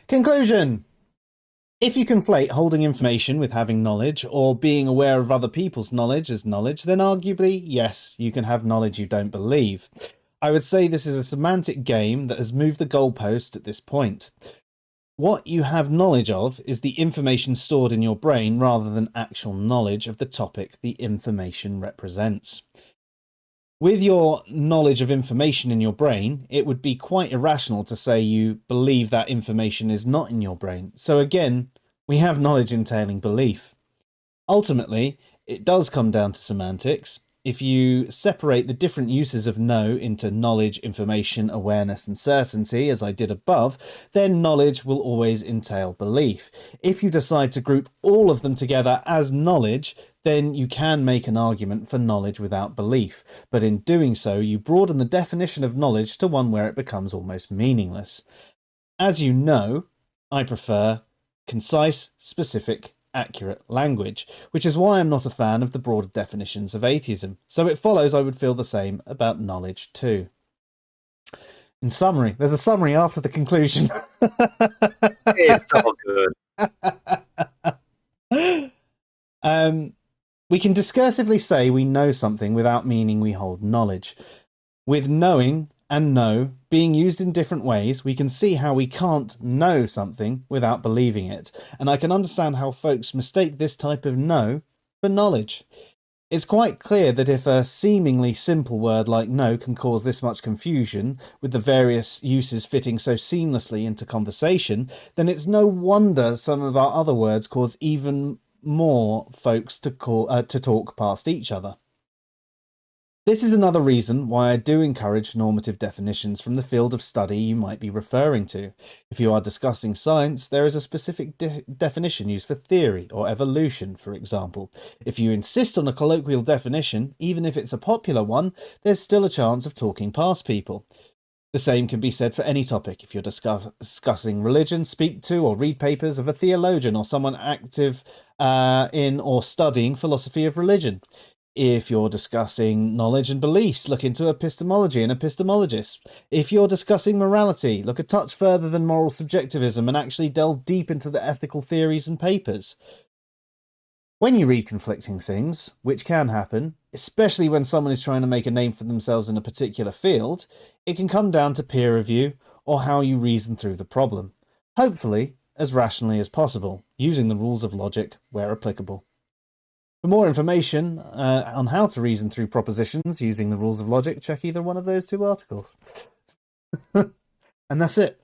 Conclusion. If you conflate holding information with having knowledge, or being aware of other people's knowledge as knowledge, then arguably, yes, you can have knowledge you don't believe. I would say this is a semantic game that has moved the goalpost at this point. What you have knowledge of is the information stored in your brain rather than actual knowledge of the topic the information represents. With your knowledge of information in your brain, it would be quite irrational to say you believe that information is not in your brain. So again, we have knowledge entailing belief. Ultimately, it does come down to semantics. If you separate the different uses of know into knowledge, information, awareness, and certainty, as I did above, then knowledge will always entail belief. If you decide to group all of them together as knowledge, then you can make an argument for knowledge without belief. But in doing so, you broaden the definition of knowledge to one where it becomes almost meaningless. As you know, I prefer concise, specific, accurate language, which is why I'm not a fan of the broader definitions of atheism. So it follows I would feel the same about knowledge too. In summary, there's a summary after the conclusion. It's all good. We can discursively say we know something without meaning we hold knowledge. With knowing and know being used in different ways, we can see how we can't know something without believing it, and I can understand how folks mistake this type of know for knowledge. It's quite clear that if a seemingly simple word like know can cause this much confusion, with the various uses fitting so seamlessly into conversation, then it's no wonder some of our other words cause even more folks to talk past each other. This is another reason why I do encourage normative definitions from the field of study you might be referring to. If you are discussing science, there is a specific definition used for theory or evolution, for example. If you insist on a colloquial definition, even if it's a popular one, there's still a chance of talking past people. The same can be said for any topic. If you're discussing religion, speak to or read papers of a theologian or someone active in or studying philosophy of religion. If you're discussing knowledge and beliefs, look into epistemology and epistemologists. If you're discussing morality, look a touch further than moral subjectivism and actually delve deep into the ethical theories and papers. When you read conflicting things, which can happen, especially when someone is trying to make a name for themselves in a particular field, it can come down to peer review or how you reason through the problem. Hopefully, as rationally as possible, using the rules of logic where applicable. For more information on how to reason through propositions using the rules of logic, check either one of those two articles. And that's it.